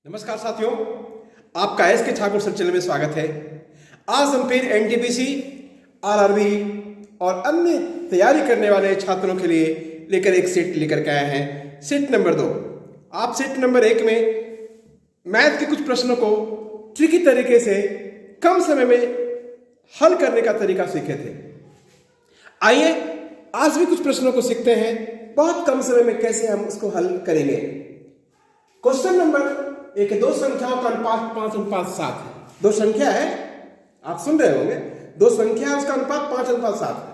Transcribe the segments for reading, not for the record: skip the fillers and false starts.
नमस्कार साथियों, आपका एस के ठाकुर सर चैनल में स्वागत है। आज हम फिर एनटीपीसी, आरआरबी और अन्य तैयारी करने वाले छात्रों के लिए लेकर एक सेट लेकर के आए हैं। Set number 2। आप सेट नंबर 1 में मैथ के कुछ प्रश्नों को ट्रिकी तरीके से कम समय में हल करने का तरीका सीखे थे। आइए आज भी कुछ प्रश्नों को सीखते हैं, बहुत कम समय में कैसे हम उसको हल करेंगे। क्वेश्चन नंबर एक, दो संख्याओं का अनुपात 5:7 है। दो संख्या है, आप सुन रहे होंगे, दो संख्या है, उसका अनुपात 5:7 है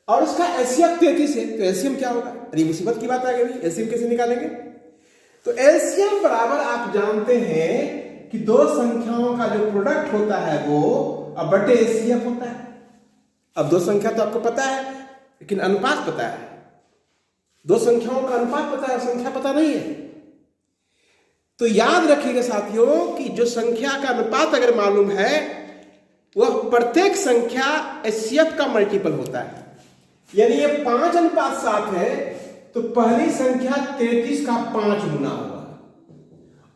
और उसका एलसीएम 33 है। तो एलसीएम क्या होगा? अरे मुसीबत की बात आ गई, एलसीएम कैसे निकालेंगे? तो एलसीएम बराबर आप जानते हैं कि दो संख्याओं का जो प्रोडक्ट होता है वो अब बटे एलसीएम होता है। अब दो संख्या तो आपको पता है, लेकिन अनुपात पता है। दो संख्याओं का अनुपात पता है, संख्या पता नहीं है। तो याद रखिएगा साथियों कि जो संख्या का अनुपात अगर मालूम है वह प्रत्येक संख्या एचसीएफ का मल्टीपल होता है। यानी ये 5:7 है तो पहली संख्या 33 का 5 गुना होगा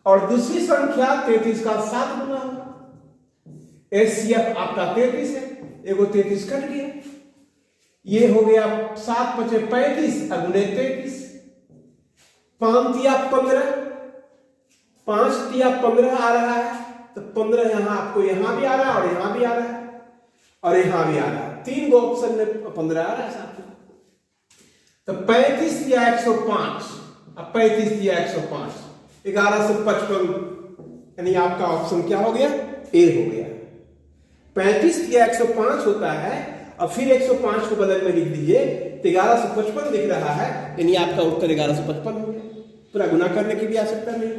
और दूसरी संख्या 33 का 7 गुना होगा। एचसीएफ आपका 33 है, एगो 33 कट गया, ये हो गया 7 × 5 = 35 अगुने 33, 5 × 15, 5 × 15 आ रहा है तो 15 यहां आपको यहां भी आ रहा है और यहां भी आ रहा है और यहां भी आ रहा है। 3 गो ऑप्शन में 15 आ रहा है साथियों। तो 35 या 105, अब 35 या 105, 1155, यानी आपका ऑप्शन क्या हो गया? ए हो गया। 35 या 105 होता है और फिर 105 को बदल में लिख दीजिए तो 1155 दिख रहा है, यानी आपका उत्तर 1155 हो गया। पूरा गुना करने की भी आवश्यकता नहीं।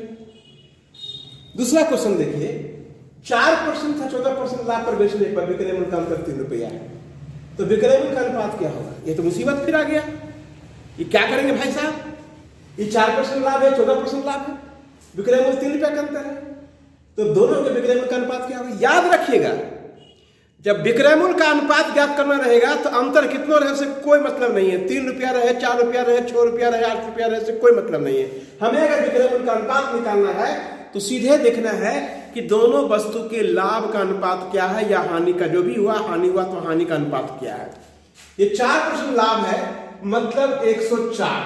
दूसरा क्वेश्चन देखिए, 4% था 14% लाभ पर बेचने पर विक्रय मूल्य का अंतर 3 रुपया है। तो विक्रय मूल्य का अनुपात क्या होगा? ये तो मुसीबत फिर आ गया। ये क्या करेंगे भाई साहब? ये 4% लाभ है, 14% लाभ है, विक्रय मूल्य 3 रुपया का अंतर है, तो दोनों के विक्रय मूल्य का अनुपात क्या होगा? याद रखिएगा, जब विक्रय मूल्य का अनुपात ज्ञात करना रहेगा तो अंतर कितना रहे से कोई मतलब नहीं है। 3 रुपया रहे, 4 रुपया रहे, 6 रुपया रहे, 8 रुपया रहे, से कोई मतलब नहीं है। हमें अगर विक्रय मूल्य का अनुपात निकालना है तो सीधे देखना है कि दोनों वस्तु के लाभ का अनुपात क्या है या हानि का, जो भी हुआ हानि हुआ तो हानि का अनुपात क्या है। ये 4% लाभ है मतलब 104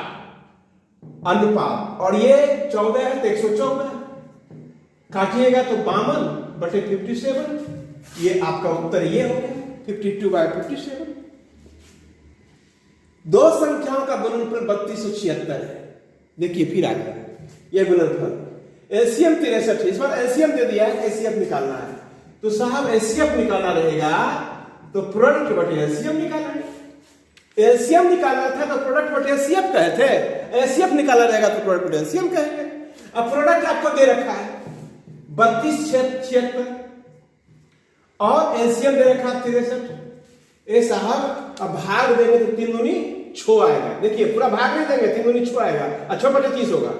अनुपात, और ये 14 है तो 114 काटिएगा तो 52/57, ये आपका उत्तर ये हो गया 52/57। दो संख्याओं का गुणनफल 3276 है। देखिए फिर आ गया ये गुणनफल। एलसीएम 63 है, इस बार एलसीएम दे दिया है, एचसीएफ निकालना है। तो साहब एचसीएफ निकालना रहेगा तो प्रोडक्ट बटे एलसीएम निकालेंगे। एलसीएम निकालना था तो प्रोडक्ट बटे एचसीएफ कहे थे, एचसीएफ निकालना रहेगा तो प्रोडक्ट बटे एलसीएम कहेंगे। अब प्रोडक्ट आपको दे रखा है 3276 और एलसीएम दे रखा है 63। ए साहब अब भाग देंगे तो 3 दूनी 6 आएगा। देखिए पूरा भाग नहीं देंगे, 3 दूनी 6 आएगा, 6/30 होगा,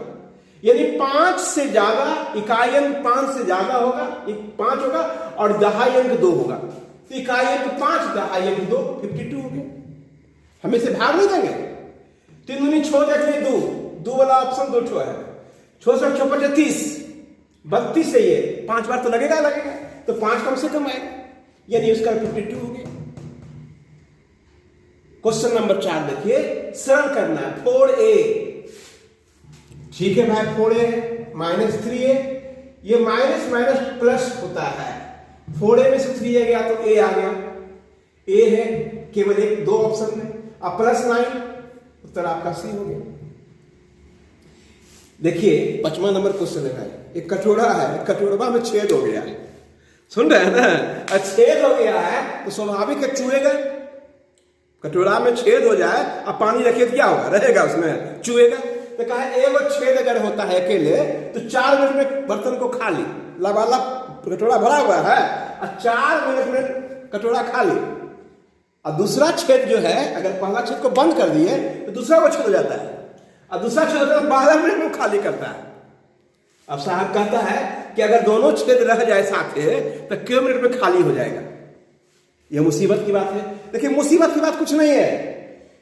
यानी 5 से ज्यादा, इकाई अंक 5 से ज्यादा होगा, 5 होगा और दहाई अंक 2 होगा। तो इकाई अंक 5, दहाई अंक 2, 52 हो गया। हमें से भाग नहीं देंगे। 3 दूनी 6 देख ले, 2 वाला ऑप्शन 2 ठो है। 6 से 6/30, 32 से ये 5 बार तो लगेगा, तो 5 कम से कम आएगा, यानी उसका 52 हो गया। क्वेश्चन नंबर 4 देखिए, सरल करना है। 4a, ठीक है भाई, 4a -3a, ये माइनस माइनस प्लस होता है। 4a में से 3a गया तो a आ गया, a है केवल एक, 2 ऑप्शन में, अब +9, उत्तर आपका सी हो गया। देखिए 5वां नंबर क्वेश्चन है भाई। एक कटोरा है, कटोरा में छेद हो गया है, सुन रहे हैं ना? छेद हो गया है तो स्वाभाविक है चूहेगा। कटोरा में छेद हो जाए, अब पानी रखिए क्या होगा? रहेगा उसमें, चूहेगा। तो कहा एगो छेद अगर होता है अकेले तो 4 मिनट में बर्तन को खाली, लबालब कटोरा भरा हुआ है और 4 मिनट में कटोरा खाली। और दूसरा छेद जो है, अगर पहला छेद को बंद कर दिए तो दूसरा वो छेद हो जाता है और दूसरा छेद होता है 12 मिनट में खाली करता है। अब साहब कहता है कि अगर दोनों छेद रह जाए साथे तो कितने मिनट में खाली हो जाएगा? यह मुसीबत की बात है। देखिए मुसीबत की बात कुछ नहीं है,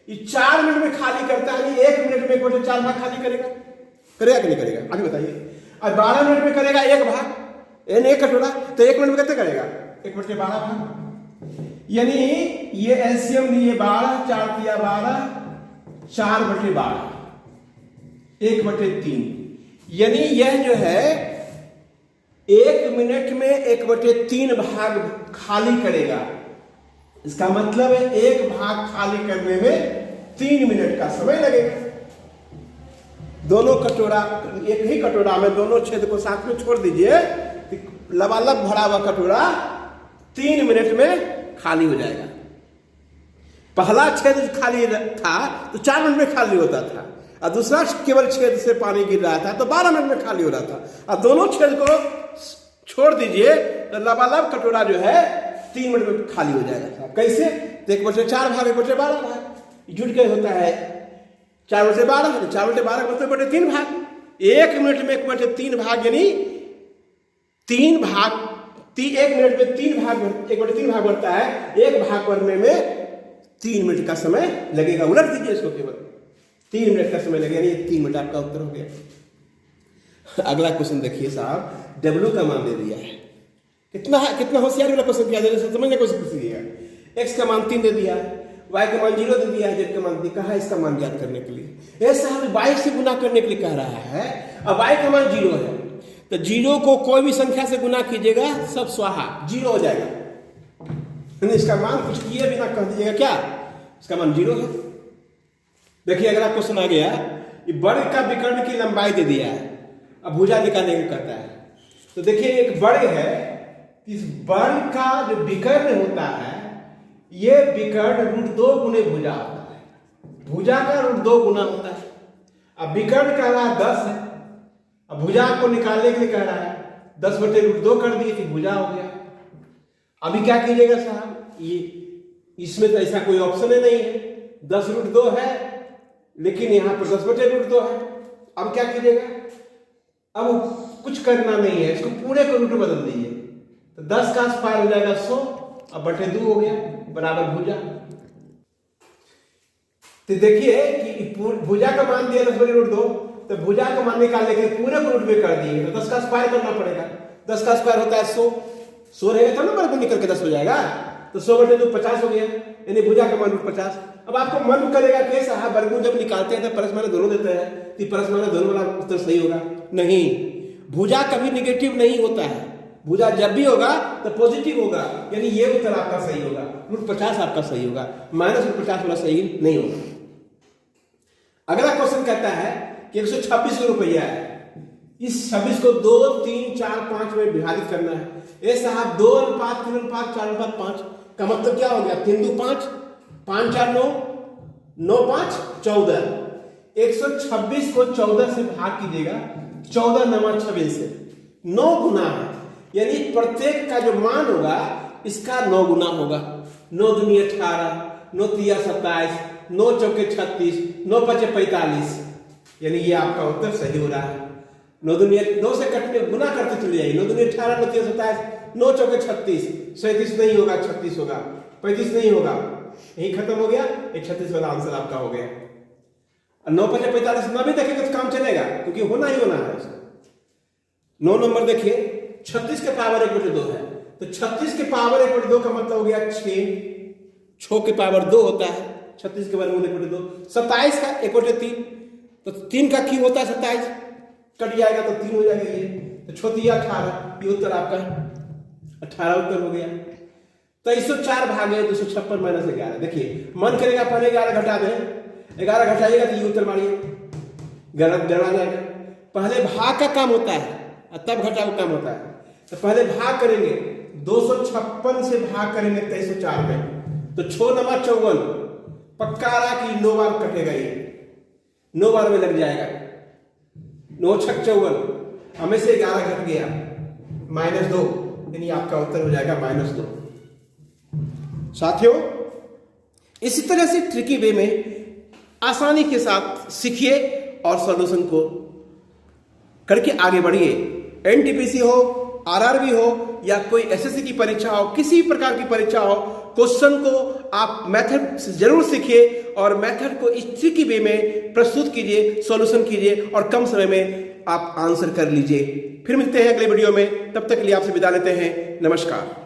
ये 4 मिनट में खाली करता है, 1 मिनट में 1/4 भाग खाली करेगा कि नहीं करेगा? आगे बताइए। और 12 मिनट में करेगा एक भाग, यानी एक कटोरा, तो 1 मिनट में कितने करेगा? 1 मिनट के 12 भाग। यानी ये एलसीएम लिए 12, 4 तिया 12, 4/12, 1/3। यानी यह जो है 1 मिनट में 1/3 भाग खाली करेगा। इसका मतलब है एक भाग खाली करने में 3 मिनट का समय लगेगा। दोनों कटोरा, एक ही कटोरा में दोनों छेद को साथ में छोड़ दीजिए, लबालब भरा हुआ कटोरा 3 मिनट में खाली हो जाएगा। पहला छेद खाली था तो 4 मिनट में खाली होता था, और दूसरा केवल छेद से पानी गिर रहा था तो 12 मिनट में खाली हो रहा था। और दोनों छेद को छोड़ दीजिए तो लबालब कटोरा जो है 3 मिनट में खाली हो जाएगा। कैसे? तो 1/4 भाग, 1/12 भाग जुट के होता है 4/12, 4/12 मतलब 1/3 भाग। 1 मिनट में 1/3 भाग, यानी 3 भाग, 1 मिनट में 3 भाग, 1/3 भाग बढ़ता है। एक भाग बढ़ने में 3 मिनट का समय लगेगा। उलट दीजिए इसको, केवल 3 मिनट का समय लगेगा, यानी 3 मिनट आपका उत्तर हो गया। अगला क्वेश्चन देखिए साहब, W का मान दे दिया है। कितना है, कितना होशियार वाला क्वेश्चन किया जाए, समझने की कोशिश कीजिएगा। X का मान 3 दे दिया है, Y का मान 0 दे दिया है, Z का मान कहा है इसका मान ज्ञात करने के लिए। ऐसा हमें Y से गुना करने के लिए कह रहा है। अब Y का मान 0 है तो 0 को कोई भी संख्या से गुना कीजिएगा, सब स्वाहा 0 हो जाएगा। इसका मान कुछ किए बिना कह दीजिएगा क्या, इसका मान 0 है। देखिए अगला क्वेश्चन आ गया, ये वर्ग का विकर्ण की लंबाई दे दिया है, अब भुजा निकालने को कहता है। तो देखिए एक वर्ग है, इस वर्ग का जो विकर्ण होता है, ये विकर्ण √2 गुने भुजा होता है। भुजा का √2 गुना होता है। अब विकर्ण कह रहा है 10 है, अब भुजा को निकालने के लिए कह रहा है 10/√2 कर दिए कि भुजा हो गया। अभी क्या कीजिएगा साहब, ये इसमें तो ऐसा कोई ऑप्शन ही नहीं है, 10√2 है, लेकिन यहां पर 10/√2 है। अब क्या कीजिएगा, अब कुछ करना नहीं है, इसको पूरे को रूट में बदल दीजिए, तो 10 का स्क्वायर हो जाएगा 100, अब /2 हो गया बराबर भुजा। तो देखिए कि भुजा का मान दिया 10/√2, तो भुजा का मान निकालने के लिए पूरे को रूट में कर दिए, तो 10 का स्क्वायर करना पड़ेगा। 10 का स्क्वायर होता है 100 रहेगा तब ना वर्ग निकल के 10 हो जाएगा, तो 100/2 50 हो गया, यानी भुजा का मान 50। अब आपको मन करेगा कि साहब वर्गमूल जब निकालते हैं तो परस माने दोनों देते हैं, तो परस माने दोनों वाला उत्तर सही होगा। नहीं, भुजा कभी निगेटिव नहीं होता है, भुजा जब भी होगा तो पॉजिटिव होगा, यानी ये उत्तर आपका सही होगा, √50 आपका सही होगा, -50 वाला सही नहीं होगा। अगला क्वेश्चन कहता है कि 126 रुपया है, इस 26 को 2, 3, 4, 5 में विभाजित करना है। ये साहब 2:3:4:5 का मतलब क्या हो गया, 3×2=5, 5×4=9, 9×5 14। 126 को 14 से भाग कीजिएगा, 14×9 से 9 गुना है, यानी प्रत्येक का जो मान होगा इसका 9 गुना होगा। 9×2 = 18, 9×3 = 27, 9×4 = 36, 9×5 = 45, यानी ये आपका उत्तर सही हो रहा है। 9 से कटने गुना करते चले जाइए, 9×2 = 18, 9×3 = 27, 9×4 = 36, 37 नहीं होगा, 36 होगा, 35 नहीं होगा, यही खत्म हो गया। 36 वाला आंसर आपका हो गया। 9×5 = 45 ना भी देखेगा तो काम चलेगा, क्योंकि होना ही होना है। 9 नंबर देखिए, 36 के पावर 1/2 है, तो 36 के पावर 1/2 का मतलब हो गया 6, 6 के पावर 2 होता है, 36 के वर्गमूल 1/2, 27 का 1/3, तो 3 का क्यों होता है 27, कट जाएगा तो 3 हो जाएगा, ये तो 6×3 = 18, ये उत्तर आपका 18 उत्तर हो गया। 2304 भागे 256 - 11। देखिए मन करेगा पहले 11 घटा दें, 11 घटाइएगा तो ये उत्तर मारिए गलत जमा जाएगा। पहले भाग का काम होता है और तब घटा का काम होता है, तो पहले भाग करेंगे, 256 से भाग करेंगे 2304 में, तो 6×9 = 54, पक्का रहा कि 9 बार कटेगा, ये 9 बार में लग जाएगा, 9×6 = 54, हमें से 11 घट गया, -2, यानी आपका उत्तर हो जाएगा -2। साथियों, इसी तरह से ट्रिकी वे में आसानी के साथ सीखिए और सॉल्यूशन को करके आगे बढ़िए। एनटीपीसी हो, आरआरबी हो या कोई एसएससी की परीक्षा हो, किसी भी प्रकार की परीक्षा हो, क्वेश्चन को आप मेथड से जरूर सीखिए और मेथड को इस ट्रिकी वे में प्रस्तुत कीजिए, सॉल्यूशन कीजिए और कम समय में आप आंसर कर लीजिए। फिर मिलते हैं अगले वीडियो में, तब तक के लिए आपसे विदा लेते हैं। नमस्कार।